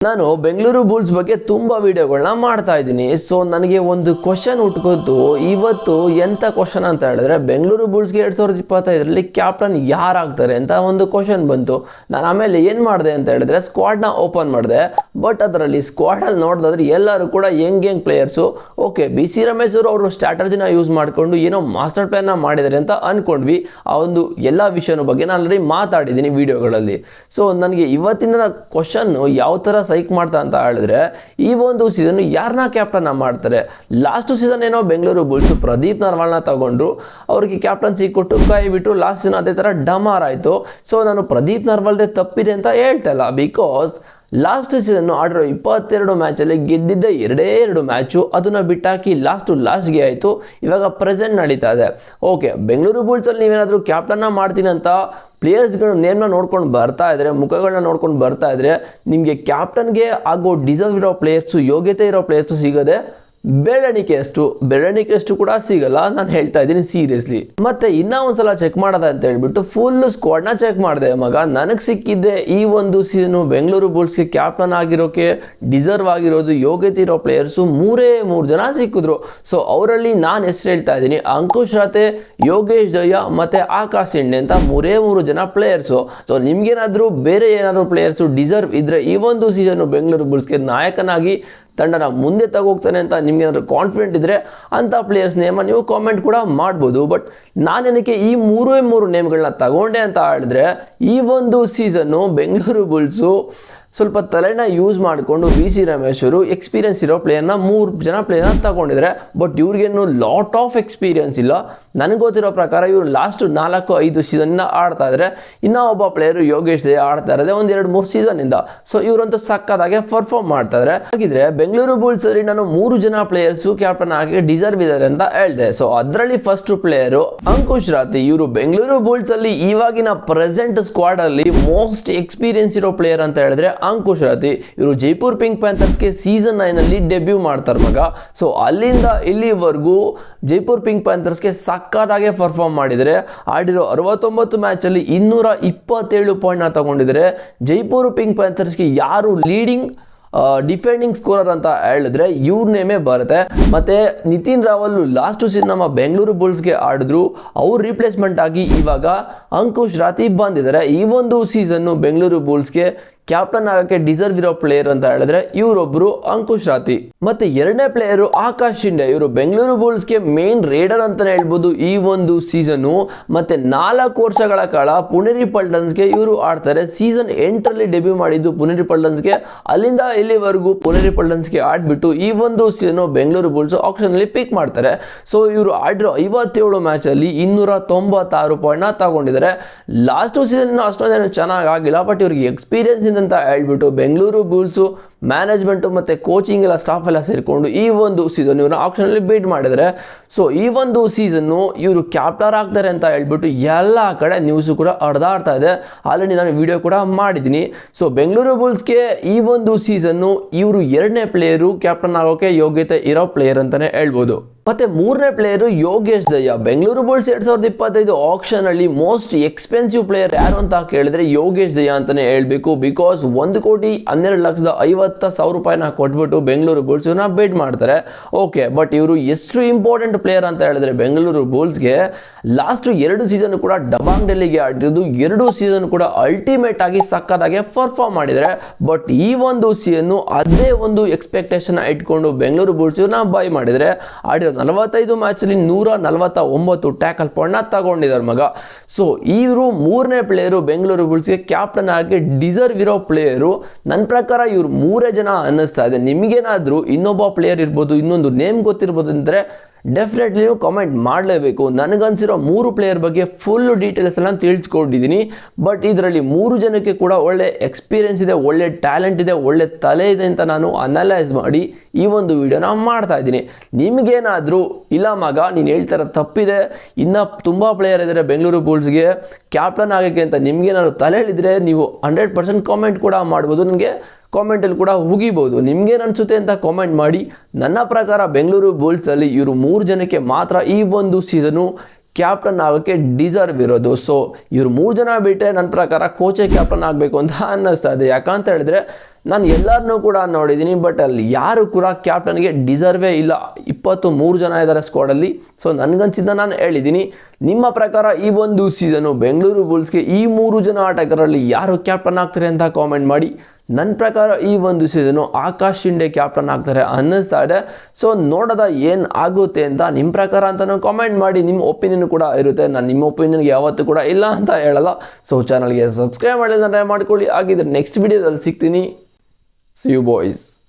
ನಾನು ಬೆಂಗಳೂರು ಬುಲ್ಸ್ ಬಗ್ಗೆ ತುಂಬ ವಿಡಿಯೋಗಳನ್ನ ಮಾಡ್ತಾ ಇದ್ದೀನಿ. ಸೊ ನನಗೆ ಒಂದು ಕ್ವಶನ್ ಹುಟ್ಕೊತು ಇವತ್ತು. ಎಂಥ ಕ್ವಶನ್ ಅಂತ ಹೇಳಿದ್ರೆ, ಬೆಂಗಳೂರು ಬುಲ್ಸ್ಗೆ 2025ರಲ್ಲಿ ಕ್ಯಾಪ್ಟನ್ ಯಾರಾಗ್ತಾರೆ ಅಂತ ಒಂದು ಕ್ವಶನ್ ಬಂತು. ನಾನು ಆಮೇಲೆ ಏನು ಮಾಡಿದೆ ಅಂತ ಹೇಳಿದ್ರೆ, ಸ್ಕ್ವಾಡ್ನ ಓಪನ್ ಮಾಡಿದೆ. ಬಟ್ ಅದರಲ್ಲಿ ಸ್ಕ್ವಾಡಲ್ಲಿ ನೋಡಿದ್ರೆ ಎಲ್ಲರೂ ಕೂಡ Young players. Okay, B C Ramesh ಅವರು ಸ್ಟ್ರಾಟಜಿನ ಯೂಸ್ ಮಾಡಿಕೊಂಡು ಏನೋ ಮಾಸ್ಟರ್ ಪ್ಲಾನ್ನ ಮಾಡಿದ್ದಾರೆ ಅಂತ ಅಂದ್ಕೊಂಡ್ವಿ. ಆ ಒಂದು ಎಲ್ಲ ವಿಷಯದ ಬಗ್ಗೆ ನಾನು ಆಲ್ರೆಡಿ ಮಾತಾಡಿದ್ದೀನಿ ವಿಡಿಯೋಗಳಲ್ಲಿ. ಸೊ ನನಗೆ ಇವತ್ತಿನ ಕ್ವಶನ್ನು ಯಾವ ಥರ ಸೈಕ್ ಮಾಡ್ತಾ ಅಂತ ಹೇಳಿದ್ರೆ, ಈ ಒಂದು ಸೀಸನ್ ಯಾರನ್ನ ಕ್ಯಾಪ್ಟನ್ ಮಾಡ್ತಾರೆ. ಲಾಸ್ಟ್ ಸೀಸನ್ ಏನೋ ಬೆಂಗಳೂರು ಬುಲ್ಸ್ ಪ್ರದೀಪ್ ನರ್ವಾಲ್ನ ತಗೊಂಡ್ರು, ಅವ್ರಿಗೆ ಕ್ಯಾಪ್ಟನ್ಸಿ ಕೊಟ್ಟು ಕೈ ಬಿಟ್ಟು ಲಾಸ್ಟ್ ಸೀಸನ್ ಅದೇ ಥರ ಡಮಾರ್ ಆಯಿತು. ಸೊ ನಾನು ಪ್ರದೀಪ್ ನರ್ವಾಲ್ದೇ ತಪ್ಪಿದೆ ಅಂತ ಹೇಳ್ತಾ ಇಲ್ಲ. ಬಿಕಾಸ್ ಲಾಸ್ಟ್ ಸೀಸನ್ನು ಆಡಿರೋ 22 ಮ್ಯಾಚಲ್ಲಿ ಗೆದ್ದಿದ್ದ 2 ಮ್ಯಾಚು, ಅದನ್ನು ಬಿಟ್ಟಾಕಿ ಲಾಸ್ಟ್ಗೆ ಆಯಿತು. ಇವಾಗ ಪ್ರೆಸೆಂಟ್ ನಡೀತಾ ಇದೆ. ಓಕೆ, ಬೆಂಗಳೂರು ಬುಲ್ಸಲ್ಲಿ ನೀವೇನಾದರೂ ಕ್ಯಾಪ್ಟನ್ನ ಮಾಡ್ತೀನಿ ಅಂತ ಪ್ಲೇಯರ್ಸ್ಗಳ ನೇಮ್ನ ನೋಡ್ಕೊಂಡು ಬರ್ತಾ ಇದ್ರೆ, ಮುಖಗಳನ್ನ ನೋಡ್ಕೊಂಡು ಬರ್ತಾ ಇದ್ರೆ, ನಿಮಗೆ ಕ್ಯಾಪ್ಟನ್ಗೆ ಆಗೋ ಡಿಸರ್ವ್ ಇರೋ ಪ್ಲೇಯರ್ಸು, ಯೋಗ್ಯತೆ ಇರೋ ಪ್ಲೇಯರ್ಸು ಸಿಗದೆ ಬೆರಳಿಕೆಯಷ್ಟು ಕೂಡ ಸಿಗಲ್ಲ. ನಾನು ಹೇಳ್ತಾ ಇದ್ದೀನಿ ಸೀರಿಯಸ್ಲಿ. ಮತ್ತೆ ಇನ್ನೂ ಒಂದ್ಸಲ ಚೆಕ್ ಮಾಡೋದ ಅಂತ ಹೇಳ್ಬಿಟ್ಟು ಫುಲ್ ಸ್ಕ್ವಾಡ್ನ ಚೆಕ್ ಮಾಡಿದೆ ಮಗ. ನನಗೆ ಸಿಕ್ಕಿದ್ದೆ ಈ ಒಂದು ಸೀಸನು ಬೆಂಗಳೂರು ಬುಲ್ಸ್ಗೆ ಕ್ಯಾಪ್ಟನ್ ಆಗಿರೋಕೆ ಡಿಸರ್ವ್ ಆಗಿರೋದು ಯೋಗ್ಯತೆ ಇರೋ ಪ್ಲೇಯರ್ಸು 3 ಜನ ಸಿಕ್ಕಿದ್ರು. ಸೊ ಅವರಲ್ಲಿ ನಾನು ಹೆಸರು ಹೇಳ್ತಾ ಇದ್ದೀನಿ, ಅಂಕುಶ್ ರಾತೆ, ಯೋಗೇಶ್ ಜಯ ಮತ್ತೆ ಆಕಾಶ್ ಇಂಡೆ ಅಂತ 3 ಜನ ಪ್ಲೇಯರ್ಸು. ಸೊ ನಿಮ್ಗೇನಾದರೂ ಬೇರೆ ಏನಾದರೂ ಪ್ಲೇಯರ್ಸು ಡಿಸರ್ವ್ ಇದ್ರೆ ಈ ಒಂದು ಸೀಸನ್ನು ಬೆಂಗಳೂರು ಬುಲ್ಸ್ಗೆ ನಾಯಕನಾಗಿ ತಂಡನ ಮುಂದೆ ತಗೋಗ್ತಾನೆ ಅಂತ ನಿಮ್ಗೇನಾದ್ರು ಕಾನ್ಫಿಡೆಂಟ್ ಇದ್ದರೆ ಅಂಥ ಪ್ಲೇಯರ್ಸ್ ನೇಮ ನೀವು ಕಾಮೆಂಟ್ ಕೂಡ ಮಾಡ್ಬೋದು. ಬಟ್ ನಾನೇನಕ್ಕೆ ಈ 3 ನೇಮ್ಗಳನ್ನ ತಗೊಂಡೆ ಅಂತ ಹೇಳಿದ್ರೆ, ಈ ಒಂದು ಸೀಸನ್ನು ಬೆಂಗಳೂರು ಬುಲ್ಸು ಸ್ವಲ್ಪ ತಲೆನ ಯೂಸ್ ಮಾಡಿಕೊಂಡು ಬಿ ಸಿ ರಮೇಶ್ ಅವರು ಎಕ್ಸ್ಪೀರಿಯನ್ಸ್ ಇರೋ ಪ್ಲೇಯರ್ನ 3 ಜನ ಪ್ಲೇಯರ್ನ ತಗೊಂಡಿದ್ದಾರೆ. ಬಟ್ ಇವ್ರಿಗೇನು ಲಾಟ್ ಆಫ್ ಎಕ್ಸ್ಪೀರಿಯನ್ಸ್ ಇಲ್ಲ. ನನಗೆ ಗೊತ್ತಿರೋ ಪ್ರಕಾರ ಇವರು ಲಾಸ್ಟ್ 4-5 ಸೀಸನ್ನ ಆಡ್ತಾ ಇದ್ದಾರೆ. ಇನ್ನೂ ಒಬ್ಬ ಪ್ಲೇಯರು ಯೋಗೇಶ್ ಆಡ್ತಾ ಇರೋದೇ 1-2-3 ಸೀಸನ್ನಿಂದ. ಸೊ ಇವರಂತೂ ಸಕ್ಕದಾಗೆ ಪರ್ಫಾರ್ಮ್ ಮಾಡ್ತಾ ಇದ್ದಾರೆ. ಹಾಗಿದ್ರೆ ಬೆಂಗಳೂರು ಬುಲ್ಸ್ ಅಲ್ಲಿ ನಾನು 3 ಜನ ಪ್ಲೇಯರ್ಸು ಕ್ಯಾಪ್ಟನ್ ಆಗಿ ಡಿಸರ್ವ್ ಇದ್ದಾರೆ ಅಂತ ಹೇಳಿದೆ. ಸೊ ಅದರಲ್ಲಿ ಫಸ್ಟ್ ಪ್ಲೇಯರು ಅಂಕುಶ್ ರಾತಿ. ಇವರು ಬೆಂಗಳೂರು ಬುಲ್ಸ್ ಅಲ್ಲಿ ಇವಾಗಿನ ಪ್ರೆಸೆಂಟ್ ಸ್ಕ್ವಾಡ್ ಅಲ್ಲಿ ಮೋಸ್ಟ್ ಎಕ್ಸ್ಪೀರಿಯನ್ಸ್ ಇರೋ ಪ್ಲೇಯರ್ ಅಂತ ಹೇಳಿದ್ರೆ ಅಂಕುಶ್ ರಾತಿ. ಇವರು ಜೈಪುರ್ ಪಿಂಕ್ ಪ್ಯಾಂಥರ್ಸ್ಗೆ ಸೀಸನ್ 9 ಡೆಬ್ಯೂ ಮಾಡ್ತಾರೆ ಮಗ. ಸೊ ಅಲ್ಲಿಂದ ಇಲ್ಲಿವರೆಗೂ ಜೈಪುರ್ ಪಿಂಕ್ ಪ್ಯಾಂಥರ್ಸ್ಗೆ ಸಕ್ಕತ್ತಾಗೆ ಪರ್ಫಾರ್ಮ್ ಮಾಡಿದರೆ, ಆಡಿರೋ 69 ಮ್ಯಾಚಲ್ಲಿ 227 ಪಾಯಿಂಟ್ನ ತಗೊಂಡಿದ್ದಾರೆ. ಜೈಪುರ್ ಪಿಂಕ್ ಪ್ಯಾಂಥರ್ಸ್ಗೆ ಯಾರು ಲೀಡಿಂಗ್ ಡಿಫೆಂಡಿಂಗ್ ಸ್ಕೋರರ್ ಅಂತ ಹೇಳಿದ್ರೆ ಇವ್ರ ನೇಮೇ ಬರುತ್ತೆ. ಮತ್ತೆ ನಿತಿನ್ ರಾವಲ್ ಲಾಸ್ಟ್ ಸೀಸನ್ ನಮ್ಮ ಬೆಂಗಳೂರು ಬುಲ್ಸ್ಗೆ ಆಡಿದ್ರು, ಅವ್ರ ರಿಪ್ಲೇಸ್ಮೆಂಟ್ ಆಗಿ ಇವಾಗ ಅಂಕುಶ್ ರಾತಿ ಬಂದಿದ್ದಾರೆ. ಈ ಒಂದು ಸೀಸನ್ನು ಬೆಂಗಳೂರು ಬುಲ್ಸ್ಗೆ ಕ್ಯಾಪ್ಟನ್ ಆಗೋಕ್ಕೆ ಡಿಸರ್ವ್ ಇರೋ ಪ್ಲೇಯರ್ ಅಂತ ಹೇಳಿದ್ರೆ ಇವರೊಬ್ಬರು ಅಂಕುಶ್ ರಾತಿ. ಮತ್ತೆ 2ನೇ ಪ್ಲೇಯರು ಆಕಾಶ್ ಇಂಡೆ. ಇವರು ಬೆಂಗಳೂರು ಬುಲ್ಸ್ಗೆ ಮೇನ್ ರೇಡರ್ ಅಂತಾನೆ ಹೇಳ್ಬೋದು ಈ ಒಂದು ಸೀಸನ್ನು. ಮತ್ತೆ 4 ವರ್ಷಗಳ ಕಾಲ ಪುಣೇರಿ ಪಲ್ಟನ್ಸ್ಗೆ ಇವರು ಆಡ್ತಾರೆ. ಸೀಸನ್ 8ರಲ್ಲಿ ಡೆಬ್ಯೂ ಮಾಡಿದ್ದು ಪುಣೇರಿ ಪಲ್ಟನ್ಸ್ಗೆ, ಅಲ್ಲಿಂದ ಇಲ್ಲಿವರೆಗೂ ಪುಣೇರಿ ಪಲ್ಟನ್ಸ್ಗೆ ಆಡ್ಬಿಟ್ಟು ಈ ಒಂದು ಸೀಸನ್ನು ಬೆಂಗಳೂರು ಬುಲ್ಸ್ ಆಕ್ಷನ್ ಅಲ್ಲಿ ಪಿಕ್ ಮಾಡ್ತಾರೆ. ಸೊ ಇವರು ಆಡಿರೋ 57 ಮ್ಯಾಚಲ್ಲಿ 296 ಪಾಯಿಂಟ್ನ ತಗೊಂಡಿದ್ದಾರೆ. ಲಾಸ್ಟ್ ಸೀಸನ್ ಅಷ್ಟೊಂದೇನು ಚೆನ್ನಾಗಿ ಆಗಿಲ್ಲ. ಬಟ್ ಇವ್ರಿಗೆ ಎಕ್ಸ್ಪೀರಿಯನ್ಸ್ ಅಂತ ಹೇಳ್ಬಿಟ್ಟು ಬೆಂಗಳೂರು ಬುಲ್ಸು ಮ್ಯಾನೇಜ್ಮೆಂಟು ಮತ್ತು ಕೋಚಿಂಗ್ ಎಲ್ಲ ಸ್ಟಾಫ್ ಎಲ್ಲ ಸೇರಿಕೊಂಡು ಈ ಒಂದು ಸೀಸನ್ ಇವ್ರನ್ನ ಆಕ್ಷನಲ್ಲಿ ಬೀಟ್ ಮಾಡಿದರೆ. ಸೊ ಈ ಒಂದು ಸೀಸನ್ನು ಇವರು ಕ್ಯಾಪ್ಟನ್ ಆಗ್ತಾರೆ ಅಂತ ಹೇಳ್ಬಿಟ್ಟು ಎಲ್ಲ ಕಡೆ ನ್ಯೂಸು ಕೂಡ ಹರಿದಾಡ್ತಾ ಇದೆ. ಆಲ್ರೆಡಿ ನಾನು ವಿಡಿಯೋ ಕೂಡ ಮಾಡಿದ್ದೀನಿ. ಸೊ ಬೆಂಗಳೂರು ಬುಲ್ಸ್ಗೆ ಈ ಒಂದು ಸೀಸನ್ನು ಇವರು 2ನೇ ಪ್ಲೇಯರು ಕ್ಯಾಪ್ಟನ್ ಆಗೋಕ್ಕೆ ಯೋಗ್ಯತೆ ಇರೋ ಪ್ಲೇಯರ್ ಅಂತಲೇ ಹೇಳ್ಬೋದು. ಮತ್ತೆ 3ನೇ ಪ್ಲೇಯರು ಯೋಗೇಶ್ ಜಯ. ಬೆಂಗಳೂರು ಬುಲ್ಸ್ 2025 ಆಕ್ಷನ್ ಅಲ್ಲಿ ಮೋಸ್ಟ್ ಎಕ್ಸ್ಪೆನ್ಸಿವ್ ಪ್ಲೇಯರ್ ಯಾರು ಅಂತ ಕೇಳಿದ್ರೆ ಯೋಗೇಶ್ ಜಯ ಅಂತಾನೆ ಹೇಳ್ಬೇಕು. ಬಿಕಾಸ್ 1,12,50,000 ರೂಪಾಯಿನ ಕೊಟ್ಬಿಟ್ಟು ಬೆಂಗಳೂರು ಬುಲ್ಸ್ ಇವ್ರನ್ನ ಬಿಡ್ ಮಾಡ್ತಾರೆ. ಓಕೆ, ಬಟ್ ಇವರು ಎಷ್ಟು ಇಂಪಾರ್ಟೆಂಟ್ ಪ್ಲೇಯರ್ ಅಂತ ಹೇಳಿದ್ರೆ ಬೆಂಗಳೂರು ಬುಲ್ಸ್ಗೆ ಲಾಸ್ಟ್ 2 ಸೀಸನ್ ಕೂಡ ಡಬಾಂಗ್ ಡೆಲ್ಲಿಗೆ ಆಡಿರೋದು, 2 ಸೀಸನ್ ಕೂಡ ಅಲ್ಟಿಮೇಟ್ ಆಗಿ ಸಕ್ಕದಾಗೆ ಪರ್ಫಾರ್ಮ್ ಮಾಡಿದ್ದಾರೆ. ಬಟ್ ಈ ಒಂದು ಸೀಸನ್ ಅದೇ ಒಂದು ಎಕ್ಸ್ಪೆಕ್ಟೇಷನ್ ಇಟ್ಕೊಂಡು ಬೆಂಗಳೂರು ಬುಲ್ಸ್ ಇವ್ರನ್ನ ಬೈ ಮಾಡಿದರೆ, ಆಡಿರೋ 45 ಮ್ಯಾಚಲ್ಲಿ 149 ಟ್ಯಾಕಲ್ ಪಾಯಿಂಟ್ನ ತಗೊಂಡಿದ್ದಾರೆ ಮಗ. ಸೊ ಇವರು 3ನೇ ಪ್ಲೇಯರು ಬೆಂಗಳೂರು ಬುಲ್ಸ್ಗೆ ಕ್ಯಾಪ್ಟನ್ ಆಗಿ ಡಿಸರ್ವ್ ಇರೋ ಪ್ಲೇಯರು. ನನ್ನ ಪ್ರಕಾರ ಇವರು 3 ಜನ ಅನ್ನಿಸ್ತಾ ಇದೆ. ನಿಮಗೇನಾದರೂ ಇನ್ನೊಬ್ಬ ಪ್ಲೇಯರ್ ಇರ್ಬೋದು, ಇನ್ನೊಂದು ನೇಮ್ ಗೊತ್ತಿರ್ಬೋದು ಅಂದರೆ ಡೆಫಿನೆಟ್ಲಿ ನೀವು ಕಾಮೆಂಟ್ ಮಾಡಲೇಬೇಕು. ನನಗನ್ಸಿರೋ 3 ಪ್ಲೇಯರ್ ಬಗ್ಗೆ ಫುಲ್ ಡೀಟೇಲ್ಸ್ ಎಲ್ಲ ತಿಳಿಸ್ಕೊಟ್ಟಿದ್ದೀನಿ. ಬಟ್ ಇದರಲ್ಲಿ 3 ಜನಕ್ಕೆ ಕೂಡ ಒಳ್ಳೆ ಎಕ್ಸ್ಪೀರಿಯನ್ಸ್ ಇದೆ, ಒಳ್ಳೆ ಟ್ಯಾಲೆಂಟ್ ಇದೆ, ಒಳ್ಳೆ ತಲೆ ಇದೆ ಅಂತ ನಾನು ಅನಲೈಸ್ ಮಾಡಿ ಈ ಒಂದು ವಿಡಿಯೋನ ಮಾಡ್ತಾ ಇದ್ದೀನಿ. ನಿಮಗೇನಾದರೂ ಇಲ್ಲ ಮಗ ನೀನು ಹೇಳ್ತಾರ ತಪ್ಪಿದೆ, ಇನ್ನೂ ತುಂಬ ಪ್ಲೇಯರ್ ಇದ್ದಾರೆ ಬೆಂಗಳೂರು ಬುಲ್ಸ್ಗೆ ಕ್ಯಾಪ್ಟನ್ ಆಗೋಕ್ಕೆ ಅಂತ ನಿಮಗೇನಾದ್ರು ತಲೆ ಹೇಳಿದರೆ ನೀವು 100% ಕಾಮೆಂಟ್ ಕೂಡ ಮಾಡ್ಬೋದು. ನನಗೆ ಕಾಮೆಂಟಲ್ಲಿ ಕೂಡ ಹುಗಿಬೋದು. ನಿಮ್ಗೇನು ಅನಿಸುತ್ತೆ ಅಂತ ಕಾಮೆಂಟ್ ಮಾಡಿ. ನನ್ನ ಪ್ರಕಾರ ಬೆಂಗಳೂರು ಬುಲ್ಸಲ್ಲಿ ಇವರು 3 ಜನಕ್ಕೆ ಮಾತ್ರ ಈ ಒಂದು ಸೀಸನು ಕ್ಯಾಪ್ಟನ್ ಆಗೋಕ್ಕೆ ಡಿಸರ್ವ್ ಇರೋದು. ಸೊ ಇವ್ರು 3 ಜನ ಬಿಟ್ಟರೆ ನನ್ನ ಪ್ರಕಾರ ಕೋಚೇ ಕ್ಯಾಪ್ಟನ್ ಆಗಬೇಕು ಅಂತ ಅನ್ನಿಸ್ತಾ ಇದೆ. ಯಾಕಂತ ಹೇಳಿದ್ರೆ ನಾನು ಎಲ್ಲರನ್ನೂ ಕೂಡ ನೋಡಿದ್ದೀನಿ, ಬಟ್ ಅಲ್ಲಿ ಯಾರು ಕೂಡ ಕ್ಯಾಪ್ಟನ್ಗೆ ಡಿಸರ್ವೇ ಇಲ್ಲ. 23 ಜನ ಇದ್ದಾರೆ ಸ್ಕ್ವಾಡಲ್ಲಿ. ಸೊ ನನಗನ್ಸಿದ್ದ ನಾನು ಹೇಳಿದ್ದೀನಿ. ನಿಮ್ಮ ಪ್ರಕಾರ ಈ ಒಂದು ಸೀಸನು ಬೆಂಗಳೂರು ಬುಲ್ಸ್ಗೆ ಈ 3 ಜನ ಆಟಗಾರರಲ್ಲಿ ಯಾರು ಕ್ಯಾಪ್ಟನ್ ಆಗ್ತಾರೆ ಅಂತ ಕಾಮೆಂಟ್ ಮಾಡಿ. ನನ್ನ ಪ್ರಕಾರ ಈ ಒಂದು ಸೀಸನು ಆಕಾಶ್ ಶಿಂಡೆ ಕ್ಯಾಪ್ಟನ್ ಆಗ್ತಾರೆ ಅನ್ನಿಸ್ತಾ ಇದೆ. ಸೊ ನೋಡೋದ ಏನು ಆಗುತ್ತೆ ಅಂತ ನಿಮ್ಮ ಪ್ರಕಾರ ಅಂತಲೂ ಕಾಮೆಂಟ್ ಮಾಡಿ. ನಿಮ್ಮ ಒಪಿನಿಯನ್ ಕೂಡ ಇರುತ್ತೆ. ನಾನು ನಿಮ್ಮ ಒಪಿನಿಯನ್ಗೆ ಯಾವತ್ತೂ ಕೂಡ ಇಲ್ಲ ಅಂತ ಹೇಳಲ್ಲ. ಸೊ ಚಾನಲ್ಗೆ ಸಬ್ಸ್ಕ್ರೈಬ್ ಮಾಡಿದ್ರೆ ಮಾಡ್ಕೊಳ್ಳಿ. ಆಗಿದ್ರೆ ನೆಕ್ಸ್ಟ್ ವಿಡಿಯೋದಲ್ಲಿ ಸಿಗ್ತೀನಿ. See you boys.